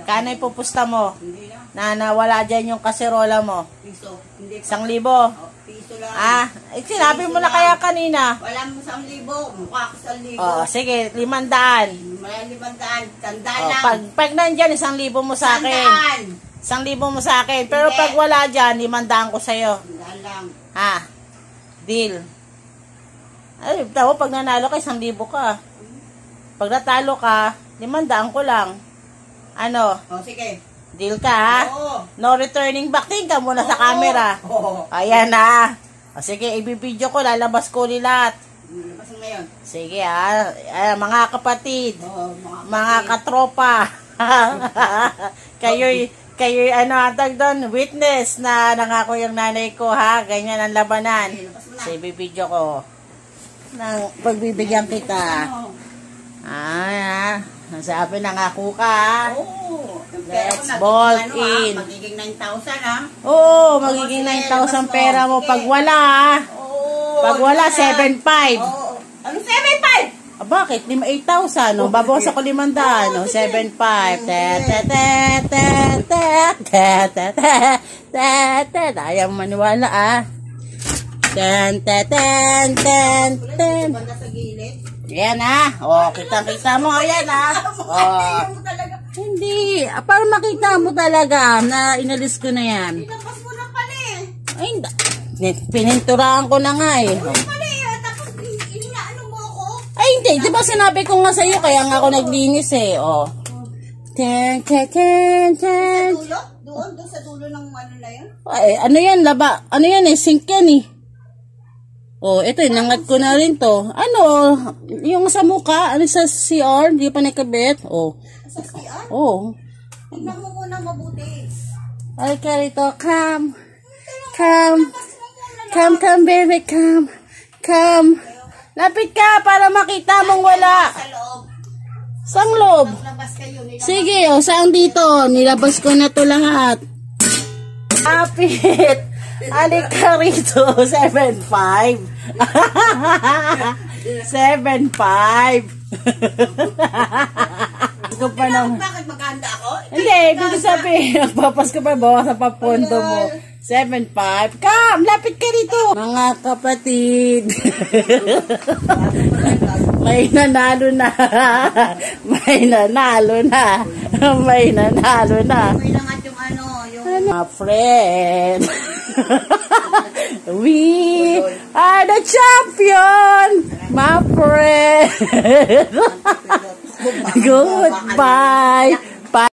Kano ipupusta mo? Hindi na. Na nawala dyan yung kaserola mo? Piso. Hindi pa. 1,000? Piso lang. Sinabi mo na kaya kanina. Walang 1,000. Mukha ko 1,000. Sige, 500. May 500. Tandaan lang. Pag nandyan, 1,000 mo sa akin. 1,000 mo sa akin. Pero Hindi. pag wala dyan, 500 ko sa'yo. Tandaan lang. Deal. Ay, tao, pag nanalo ka, 1,000 ka. Pag natalo ka, 500 ko lang. Ano? Sige. Deal ka, ha? Oo. No returning back. Tingin ka muna sa camera. Oo. Ayan na. Sige, ibibidyo ko. Lalabas ko ulit lahat. Labas mo ngayon. Sige, ha? Mga kapatid. Oo, Mga katropa. kayo'y atag doon, witness na nangako yung nanay ko, ha? Ganyan ang labanan. So, ibibidyo ko. Pagbibigyan kita. Sabi, nangako ka, ha? Oo. Let's ball in. Magiging 9,000, ha? Oo, magiging 9,000 pera mo. Pag wala, ha? Pag wala, 7,500. Oo. Ano 7,500? Bakit? 8,000, no? Babawas ako 500, no? 7,500. Ayaw maniwala, ah. Banda sa gilid. Ayan, ah. Kita mo. Ayan, ah. Hindi. Para makita mo talaga na inalis ko na yan. Pinabas mo na pala eh. Ay, pininturahan ko na nga, eh. Pala eh. Tapos inaano mo ako? Ay, hindi. Di ba sinabi ko nga sa'yo, kaya nga ako naglinis, eh. Sa dulo? Doon sa dulo ng ano na yun? Ay, ano yan, laba? Ano yan, eh? Sink yan, eh. Ito, nangat ko na rin to. Ano, yung sa mukha, ano sa CR, di pa nakabit. Sa CR? Tingnan mo muna mabuti. Ay, karito, come, baby, come. Lapit ka para makita mong wala. Sa loob. Sang loob? Labas kayo. Sige, saan dito? Nilabas ko na to lahat. Kapit. Halika rito, 7,500. 7,500. Bakit maganda ako? Hindi, ibig sabihin, nagpapasko pa, bawas sa papondo mo. 7,500. Come, lapit ka rito. Mga kapatid. May nanalo na. May nanalo na. May langat yung ano, yung... My friend. We are the champion, my friend. Goodbye.